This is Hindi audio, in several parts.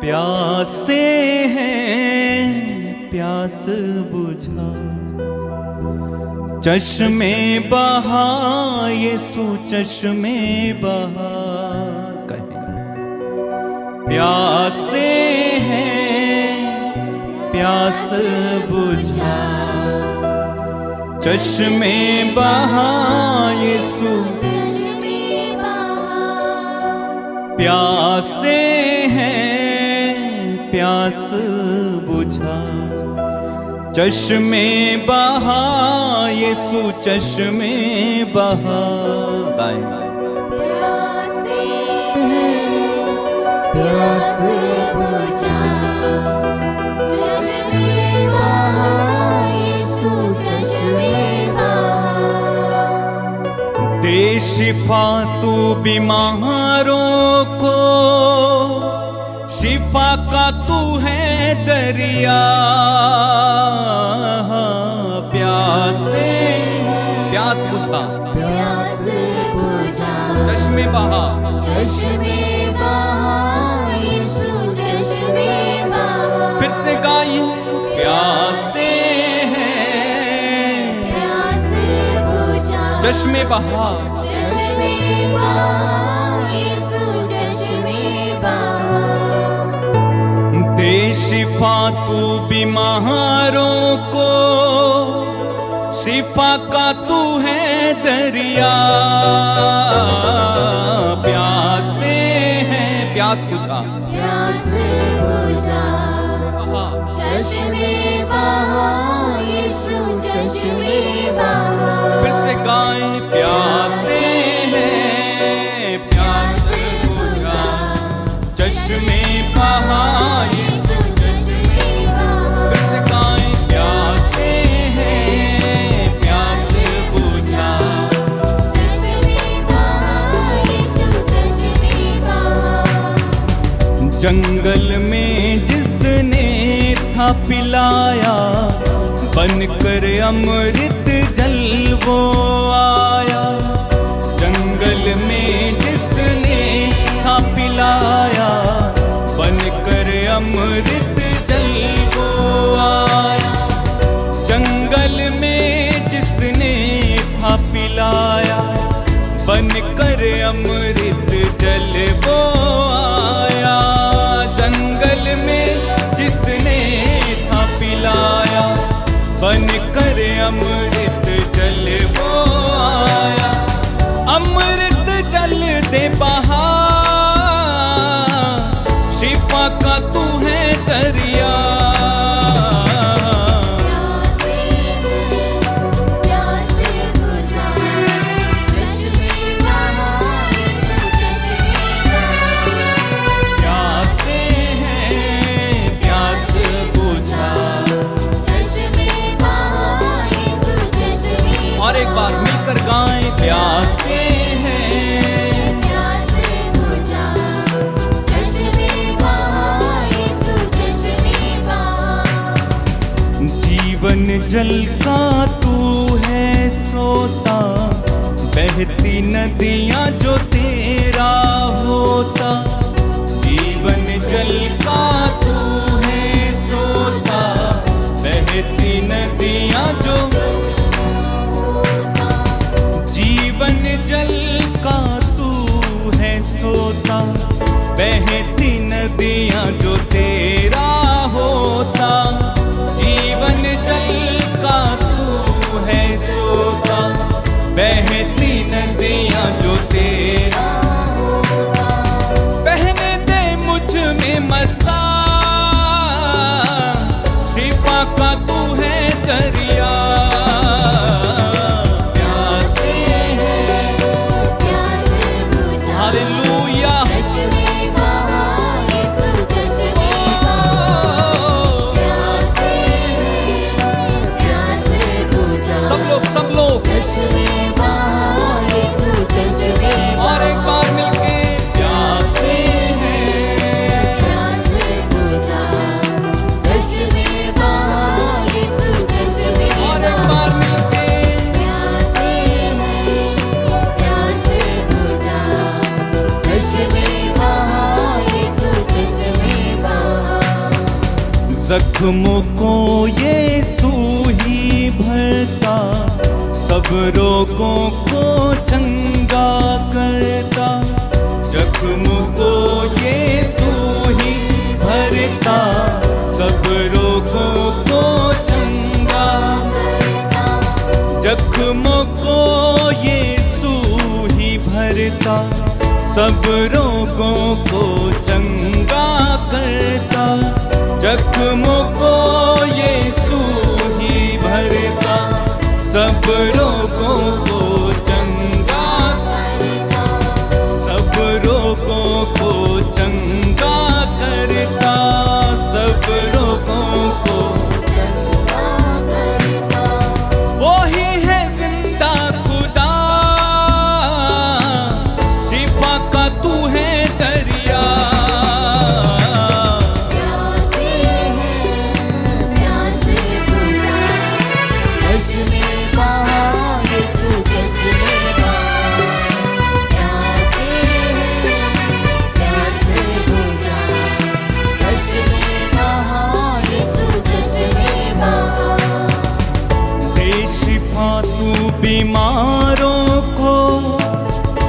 प्यासे हैं प्यास बुझा, चश्मे बहा यीशु चश्मे बहा। कहें प्यासे हैं प्यास बुझा, चश्मे बहा यीशु प्यासे हैं प्यास बुझा, चश्मे बहा यीशु चश्मे बहा। गाएं प्यासे हैं प्यास बुझा, चश्मे बहा यीशु चश्मे बहा। दे शिफा तू बीमारों को, शिफा का तू है दरिया। प्यासे प्यास बुझा, प्यास बुझा, चश्मे बहा चश्मे बहा यीशु चश्मे बहा। फिर से गाइए प्यासे हैं प्यास बुझा, चश्मे बहा, चश्मे बहा यीशु चश्मे बहा। दे शिफा तू बीमारों को, शिफा का तू है दरिया। प्यासे हैं प्यास बुझा, प्यास बुझा, चश्मे बहा यीशु चश्मे बहा। फिर से गाएं प्यासे हैं प्यास बुझा, चश्मे बहा यीशु चश्मे बहा। फिर से गाएं प्यासे हैं प्यास बुझा, चश्मे बहा यीशु चश्मे बहा। जंगल में जिसने था पिलाया, बनकर अमृत जल वो आया। जंगल में जिसने था पिलाया, बनकर अमृत जल वो आया। जंगल में जिसने था पिलाया, बनकर अमृत जल वो आया। जंगल में जिसने था पिलाया, बनकर अमृत जल वो आया। अमृत जल दे बहा, शिफा का तू है दरिया। प्यास बुझा, चश्मे बहा यीशु चश्मे बहा। प्यासे हैं प्यास बुझा, चश्मे बहा यीशु चश्मे बहा। और एक बार मिलकर गाएं प्यासे हैं प्यास बुझा, चश्मे बहा यीशु चश्मे बहा। जीवन जल का तू है सोता, बहती नदियां जो तेरा होता। जीवन जल का तू है सोता, बहती नदियां जो। जीवन जल का तू है सोता, बहती नदियां जो तेरा होता। जीवन जल का तू है सोता, बहती नदियां जो तेरा होता। बहने दे मुझ में मसा, शिफा का तू है दरिया। प्यासे हैं प्यास बुझा, हालेलुया, चश्मे बहा यीशु जख्मों को यीशु ही भरता, सब रोगों को चंगा करता। जख्मों को यीशु ही भरता, सब रोगों को चंगा। जख्मों को यीशु ही भरता, सब रोगों को चंगा करता। जख्मों को यीशु ही भरता, सब रोगों को चंगा करता। सब रोगों को चंगा करता, सब रोगों को चंगा करता। वो ही है जिंदा खुदा, शिफा का तू है दरिया। बीमारों को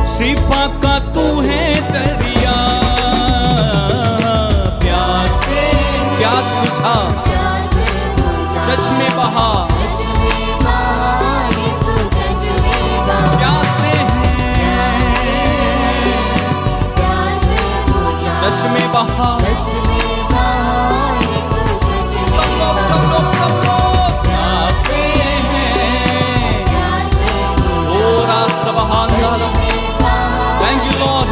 शिफा का तू है दरिया। प्यास बुझा, चश्मे बहा, प्यासे हैं, चश्मे बहा। सब लोग प्यासे हैं। Thank you Lord,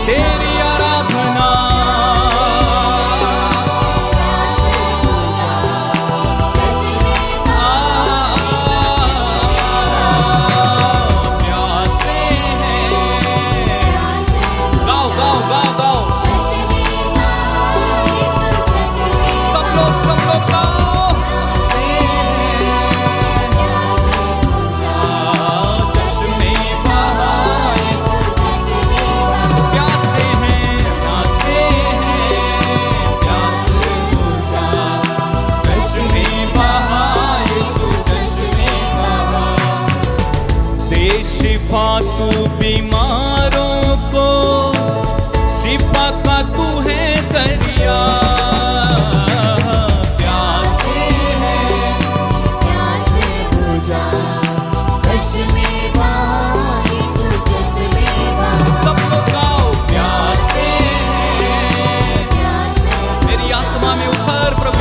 तेरी आराधना। प्यासे हैं, गाओ गाओ गाओ गाओ, सब लोग गाओ। शिफा तू बीमारों को, शिफा का तू है दरिया। प्यासे हैं, बुझा, चश्मे बहा, सब लोग गाओ। प्यासे हैं, मेरी आत्मा में उतर प्रभु।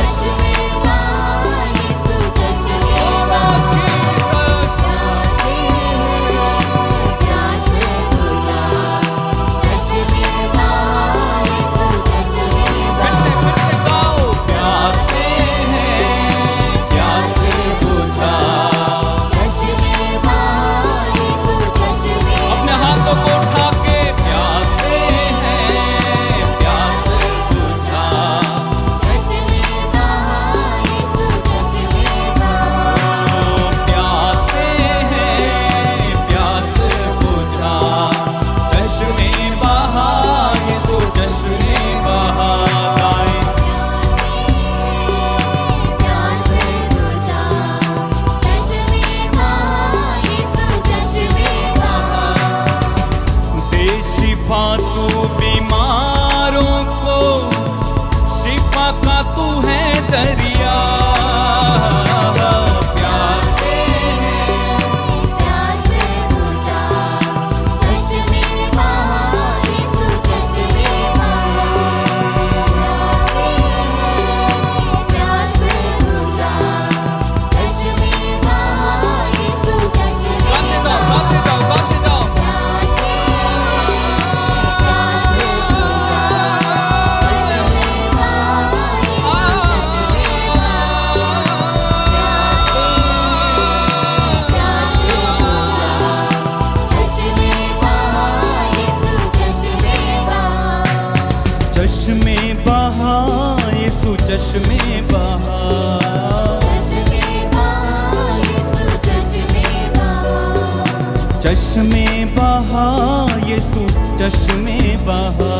तू बीमारों को, शिफा का तू है दरिया। प्यासे हैं, बुझा, चश्मे बहा, चश्मे बहा। प्यासे बुझा, चश्मे बहा, चश्मे बहा। चश्मे बहा, यीशु चश्मे बहा। चश्मे बहा, यीशु चश्मे बहा।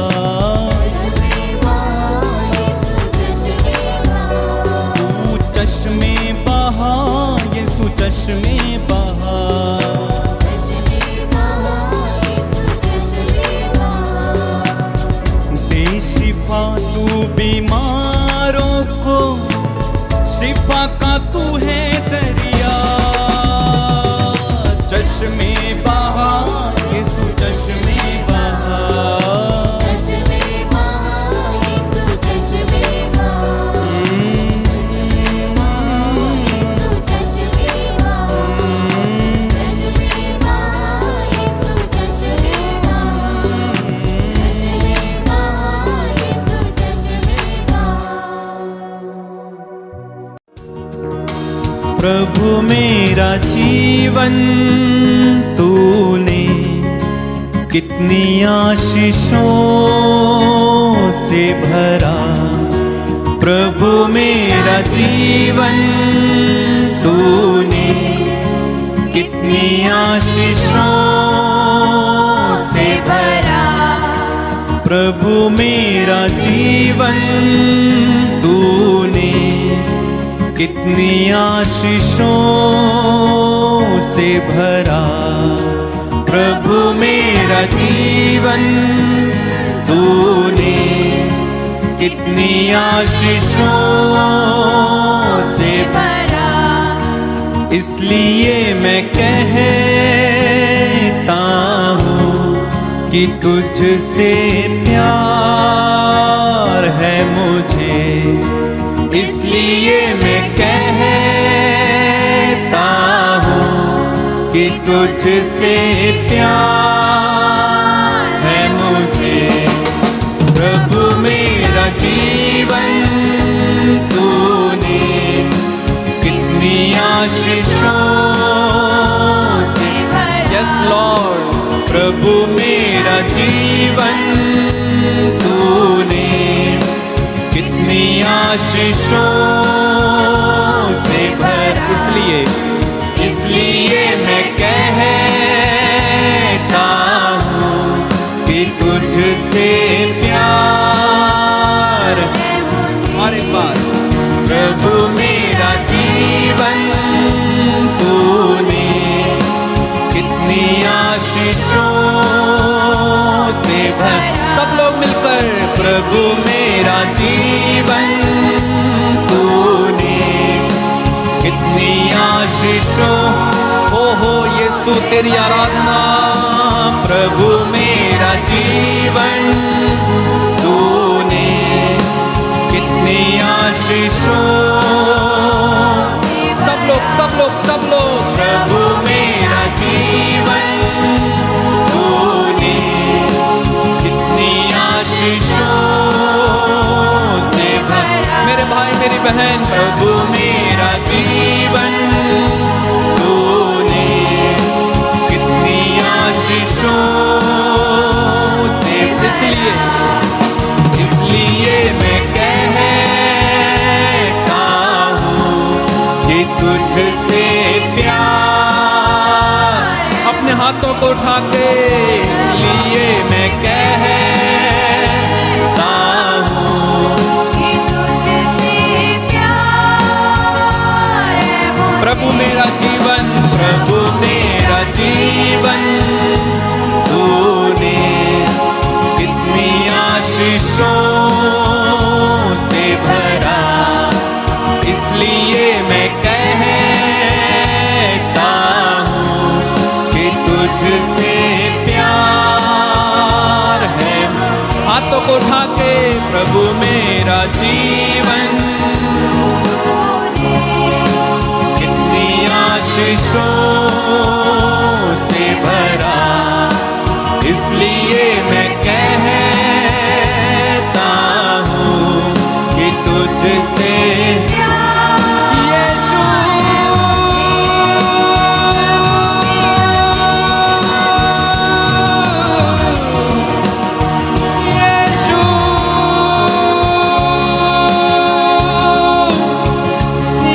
प्रभु मेरा जीवन तूने कितनी आशीषों से भरा। प्रभु मेरा जीवन तूने कितनी आशीषों से भरा। प्रभु मेरा जीवन तूने कितनी आशीषों से भरा। प्रभु मेरा जीवन तूने कितनी आशीषों से भरा। इसलिए मैं कहता हूँ कि तुझसे प्यार है मुझे। इसलिए मैं कहता हूँ कि तुझसे प्यार है मुझे। प्रभु मेरा जीवन तूने कितनी आशीषों से भरा। Yes Lord. प्रभु मेरा जीवन तूने कितनी आशीषों से भरा। इसलिए मैं कहता हूँ कि तुझसे प्यार है मुझे। और एक बार। प्रभु मेरा जीवन तूने कितनी आशीषों से भरा। सब लोग मिलकर। प्रभु मेरा जीवन तूने कितनी आशीषों। हो यीशु तेरी आराधना। प्रभु मेरा जीवन तूने कितनी आशीषों। सब लोग सब लोग सब लोग। प्रभु मेरा जीवन तूने कितनी आशीषों से भरा। मेरे भाई मेरी बहन। प्रभु मेरा जीवन तूने कितनी आशीषों से भरा। इसलिए मैं कहता हूँ कि तुझसे प्यार। अपने हाथों को उठा के। इसलिए मैं कहता हूँ कि तुझसे प्यार है मुझे। प्रभु मेरा जीवन। प्रभु मेरा जीवन तूने कितनी आशीषों से भरा। इसलिए मैं कहता हूँ कि तुझसे प्यार है मुझे। हाथों को उठा के। प्रभु मेरा जीवन कितनी आशीषों से भरा। इसलिए मैं कहता हूँ कि तुझसे यीशु। यीशु।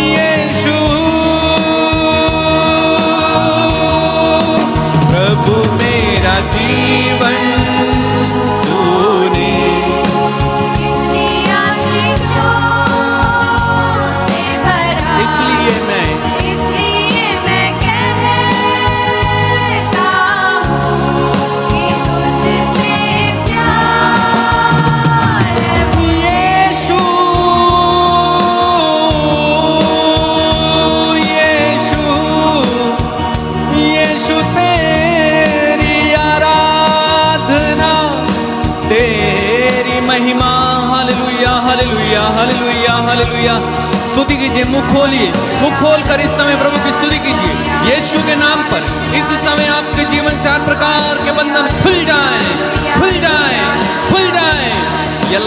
यीशु। प्रभु मेरा जीवन तूने कितनी आशीषों से भरा। इसलिए मैं कहता हूँ कि तुझसे प्यार है मुझे। यीशु। यीशु। यीशु तेरी आराधना। तेरी महिमा। Hallelujah hallelujah hallelujah hallelujah. स्तुति कीजिए। मुख खोलिए। मुख खोल कर इस समय प्रभु की स्तुति कीजिए। यीशु के नाम पर इस समय आपके जीवन से हर प्रकार के बंधन खुल जाएं, खुल जाएं, खुल जाएं। ये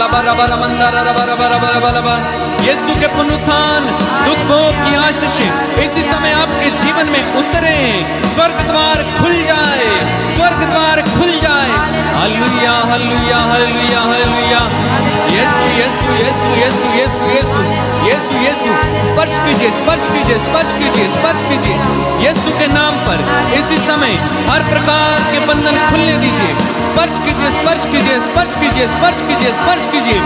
यीशु के पुनरुत्थान दुख भोग की आशीषें इसी समय आपके जीवन में उतरे, स्वर्ग द्वार खुल जाए, स्वर्ग द्वार खुल जाए। Hallelujah hallelujah hallelujah hallelujah. Yeshu Yeshu Yeshu Yeshu Yeshu Yeshu Yeshu Yeshu स्पर्श कीजिए स्पर्श कीजिए स्पर्श कीजिए स्पर्श कीजिए यीशु के नाम पर इसी समय हर प्रकार के बंधन खुलने दीजिए। स्पर्श कीजिए स्पर्श कीजिए स्पर्श कीजिए स्पर्श कीजिए स्पर्श कीजिए।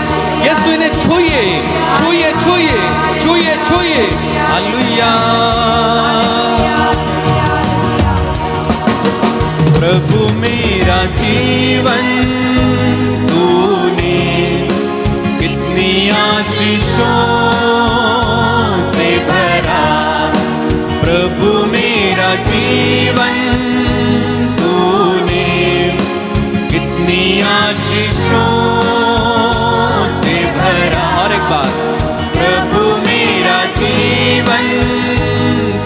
यीशु इन्हें छूइए छूइए छूइए छूइए छूइए। हालेलुया। प्रभु मेरा जीवन तूने कितनी आशीषों से भरा। प्रभु मेरा जीवन तूने कितनी आशीषों से भरा। और एक बार, प्रभु मेरा जीवन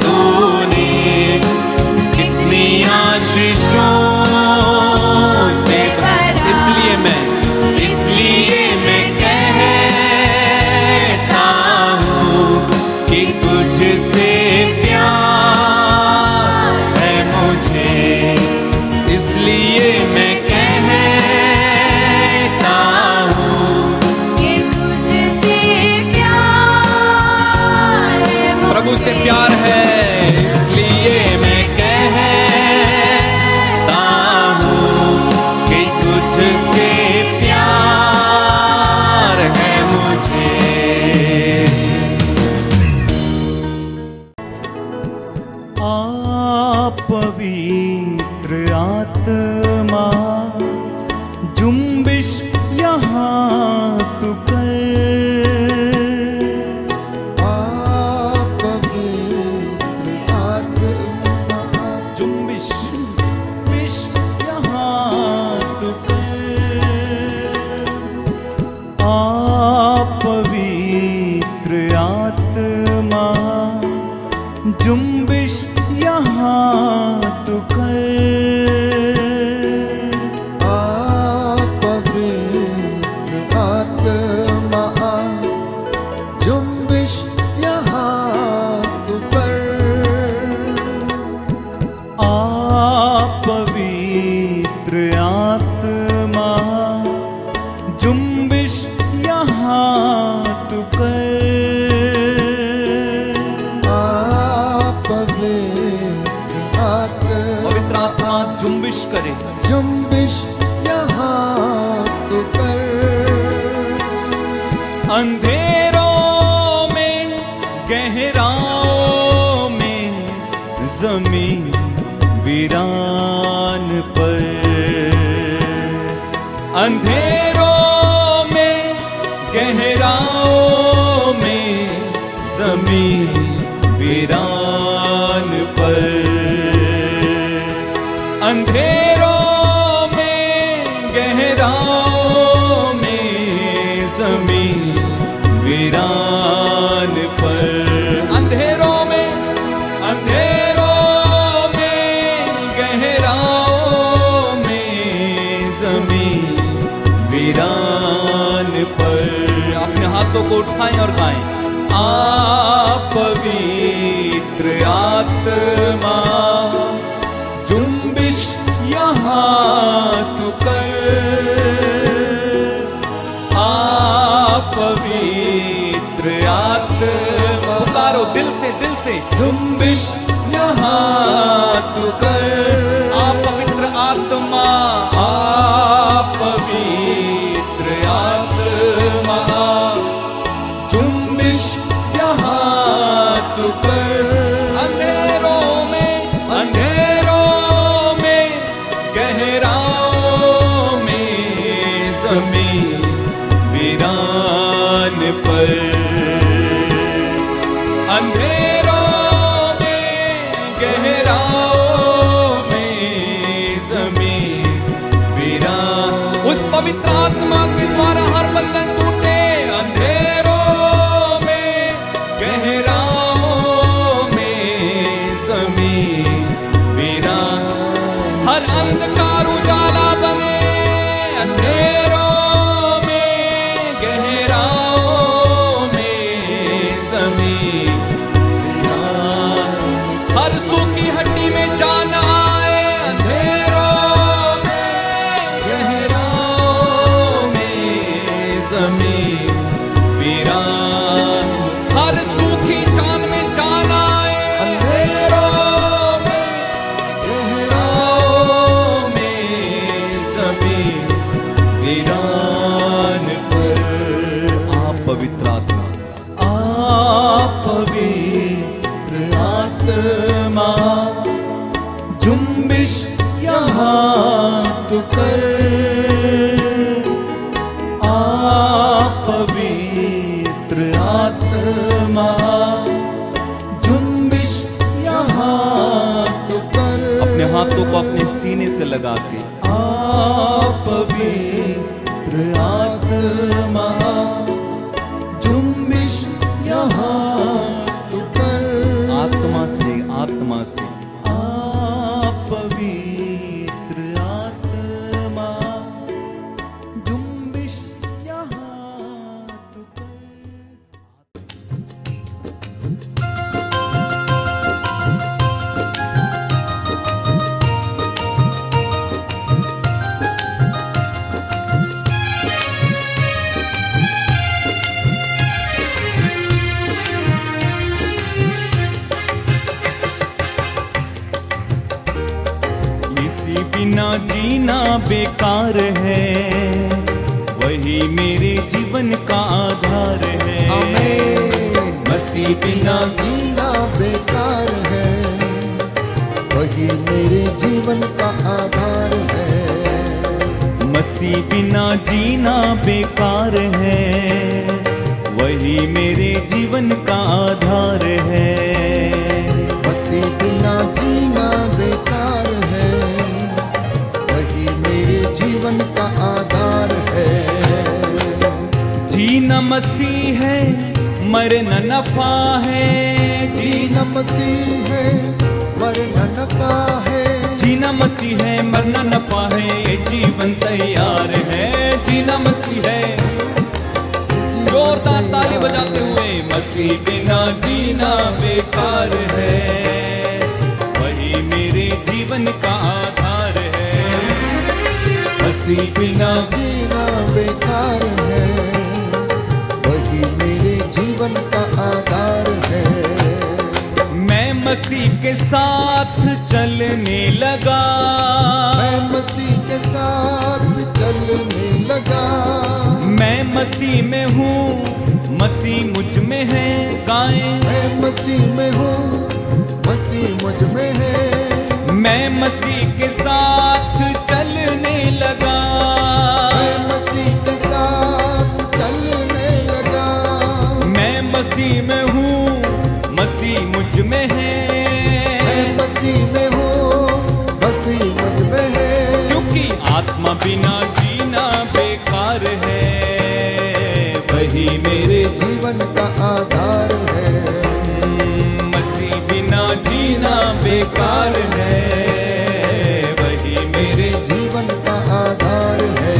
तूने कितनी आशीषों से भरा। इसलिए मैं कहता हूँ कि तुझसे प्यार है मुझे। इसलिए मैं कहता हूँ कि तुझसे प्यार है मुझे। प्रभु से प्यार है, इसलिए मैं कहता हूँ कि तुझसे प्यार है मुझे। आप पवित्र आत्मा जुम्बिश यहाँ तू कर। जुम्बिश विश यहाँ तू कर। आप पवित्र आत्मा जुम्बिश यहाँ तू कर। पवित्र आत्मा जुम्बिश यहाँ तू कर। आप पवित्र आत्मा जुम्बिश यहाँ तू कर। पवित्र आत्मा जुम्बिश करे। जुम्बिश यहाँ तू कर। अंधेरों में गहराओं में जमीन वीरान पर। अंधेरों में गहराओं में जमीन वीरान पर। अंधेरों में गहराओं में जमीन वीरान पर। अंधेरों में गहराओं में जमीन वीरान पर। अपने हाथों को उठाएं और गाएं। आप पवित्र आत्मा जुम्बिश यहाँ तू कर। आप पवित्र आत्मा, पुकारो दिल से जुम्बिश यहाँ तू कर। आप पवित्र आत्मा, आप पवित्र आत्मा जुम्बिश यहाँ तू कर। अंधेरों में गहराओं में जमीन वीरान पर। अंधेरों में गहराओं में जमीन वीरान। उस पवित्र आत्मा के द्वारा हर बंधन टूटे। अंधेरों में गहराओं में जमीन वीरान। हर अंधकार उजाला बने। अंधेरों में जमीन वीरान। हर सूखी चांद में जान आए, अंधेरों में गहराओं में जमीन वीरान पर। आप पवित्र आत्मा, आप पवित्र आत्मा जुम्बिश यहाँ तू कर। आप पवित्र आत्मा जुम्बिश यहाँ तू कर। अपने हाथों को अपने सीने से लगा के आप पवित्र आत्मा जुम्बिश यहाँ तू कर। आत्मा से आप पवित्र आत्मा जुम्बिश यहाँ तू कर। इसी बिना जीना बेकार है, वही मेरे जीवन का आधार है। आमीन। मसीह बिना जीना बेकार है, वही मेरे जीवन का आधार है। मसीह बिना जीना बेकार है, वही मेरे जीवन का आधार है। मसीह बिना जीना बेकार है, वही मेरे जीवन का आधार है। जीना मसीह है, मरना नफा है। जीना मसीह है, मरना नफा है। जीना मसीह है, मरना नफा है, ये जीवन तैयार है। जीना मसीह है, जोरदार ताली बजाते हुए। मसीह बिना जीना बेकार है, वही मेरे जीवन का आधार है। मसीह बिना जीना बेकार है, वही मेरे जीवन का आधार है। मैं मसीह के साथ चलने लगा, मैं मसीह के साथ चलने लगा। मैं मसीह में हूँ, मसीह मुझ में है। गाएं, मैं मसीह में हूँ, मसीह मुझ में है। मैं मसीह के साथ चलने लगा। मैं मसीह के साथ चलने लगा। मैं मसीह में हूँ, मसीह मुझ में है। मैं मसीह में हूँ, मसीह मुझ में है। क्योंकि आत्मा बिना जीना बेकार है, वही मेरे जीवन का आधार है। मसीह बिना जीना बेकार है, वही मेरे जीवन का आधार है।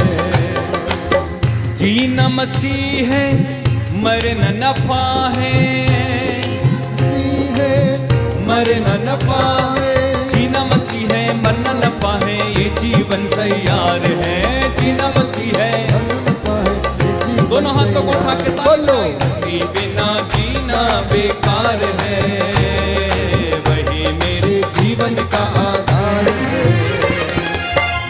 जीना मसीह है, मरना नफा है। मसीह है, मरना नफा है। जीना मसीह है, मरना नफा है, ये जीवन तैयार है। जीना मसीह है, दोनों हाथों को उठा के बोलो। मसीह बिना जीना बेकार है, वही मेरे जीवन का आधार है।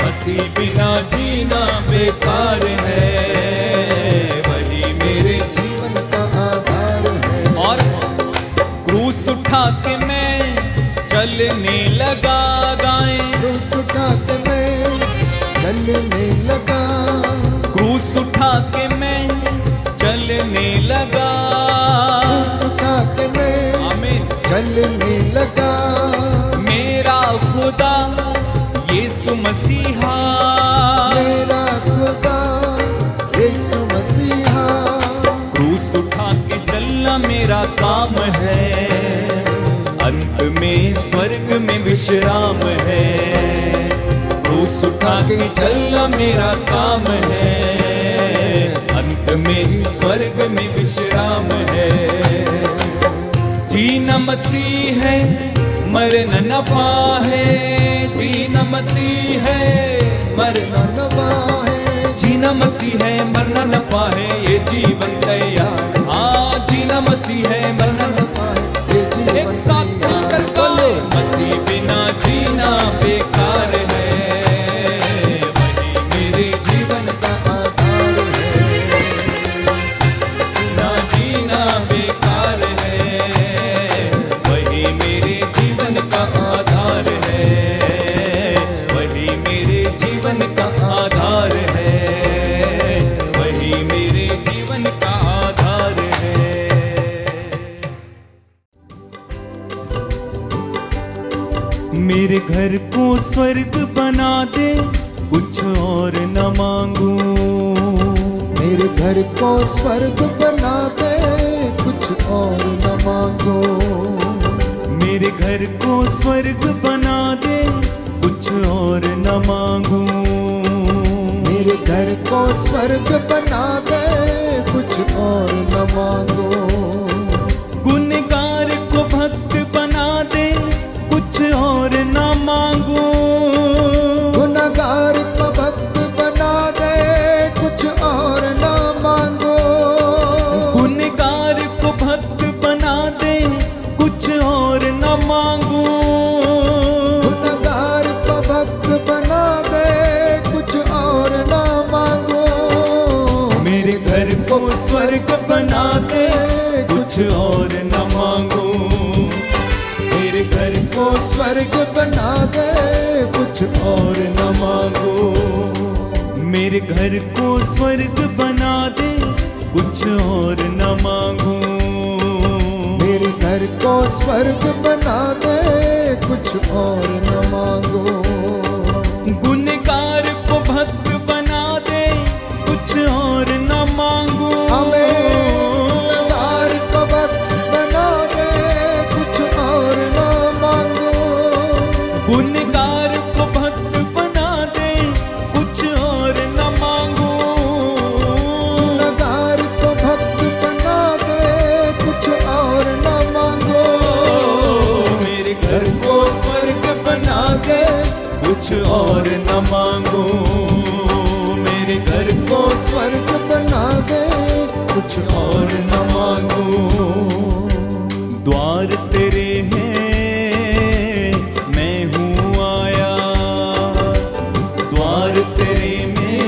मसीह बिना जीना बेकार है, वही मेरे जीवन का आधार है। और क्रूस उठा के मैं चलने लगा। गाएं, क्रूस उठा के मैं चलने लगा। क्रूस उठा के मैं चलने लगा। क्रूस उठा के मैं आमीन। चलने लगा। मेरा खुदा यीशु मसीहा, मेरा खुदा यीशु मसीहा। क्रूस उठा के चलना मेरा काम है, अंत में स्वर्ग में विश्राम है। क्रूस उठा के चलना मेरा काम है, अंत में स्वर्ग में विश्राम है। जीना मसीह है, मरना नफा है। जीना मसीह है, मरना नवा है। जीना मसीह है, मरना नफा है, स्वर्ग बना दे, कुछ और न मांगू। मेरे घर को स्वर्ग बना दे, कुछ और न मांगो। मेरे घर को स्वर्ग बना दे, कुछ और न मांगू। मेरे घर को स्वर्ग बना दे, कुछ और न मांगो। गुनहगार को भक्त बना दे, कुछ और न मांगू। गुनहगार को भक्त बना दे, कुछ और न मांगो। गुनहगार को भक्त बना दे, कुछ और न मांगू। गुनहगार को भक्त बना दे, कुछ और न मांगो। मेरे घर को स्वर्ग बना दे, कुछ और न मांगू। मेरे घर को स्वर्ग बना दे, कुछ और न मांगो। मेरे घर को स्वर्ग बना दे, कुछ और न मांगू। मेरे घर को स्वर्ग बना दे, कुछ और न मांगो। गुनहगार को भक्त बना दे, कुछ और न मांगू। हमें गुनहगार को भक्त बना दे, कुछ और न मांगो। गुनहगार को भक्त बना दे, कुछ और न मांगू। गुनहगार को भक्त बना दे, कुछ और न मांगो। मेरे घर को स्वर्ग बना दे, कुछ और न मांगू। मेरे घर को स्वर्ग बना दे, कुछ और न मांगो। द्वार तेरे हैं, मैं हूँ आया। द्वार तेरे में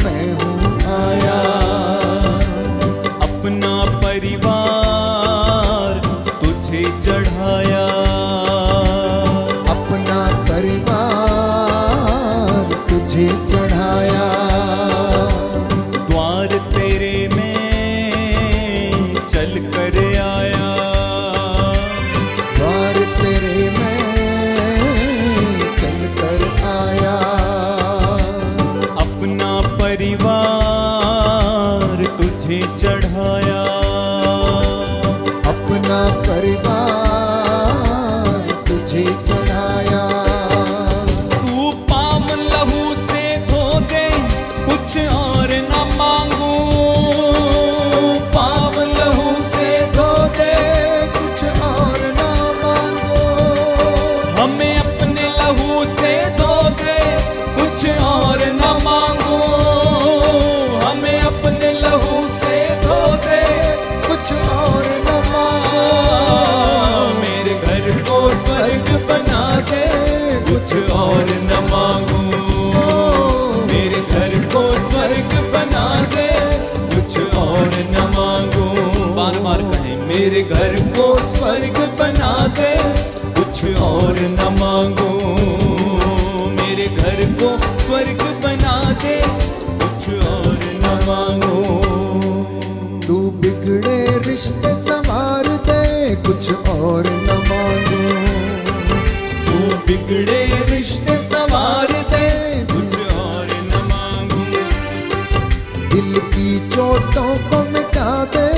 मैं हूँ आया। अपना परिवार तुझे चढ़ाया। अपना परिवार तुझे चढ़ाया। द्वार तेरे में चल कर आया। द्वार तेरे में चल कर आया। अपना परिवार तुझे चढ़ाया। अपना परिवार तुझे चढ़ाया। तू पाम लहू से धो दे, कुछ और न मांगू। पाप लहू से धो दे, कुछ और न मांगो। हमें अपने लहू से धो दे, कुछ और न मांगू। हमें अपने लहू से धो दे, कुछ और न मांगो। मेरे घर को स्वर्ग बना दे, कुछ और न मांगू। मेरे घर को स्वर्ग बना दे, कुछ और न मांगू। बार बार कहें, मेरे घर को स्वर्ग बना दे, कुछ और न मांगू। मेरे घर को स्वर्ग बना दे, कुछ और न मांगू। तू बिगड़े रिश्ते संवार दे, कुछ और न मांगो। तू बिगड़े रिश्ते संवार दे, कुछ और न मांगू। दिल की चोटों को मिटा दे,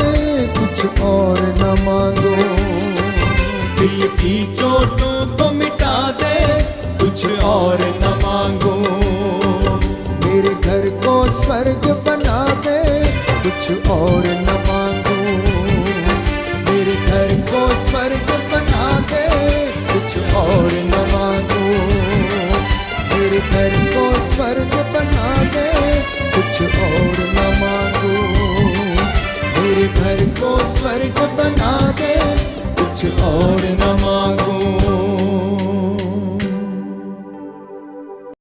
कुछ और न मांगो। दिल की चोटों को मिटा दे, कुछ और न मांगू। मेरे घर को स्वर्ग बना दे, कुछ और न मांगो। मेरे घर को स्वर्ग बना दे, कुछ और न मांगो। मेरे घर को स्वर्ग बना दे, कुछ और न मांगो। मेरे घर को स्वर्ग बना दे,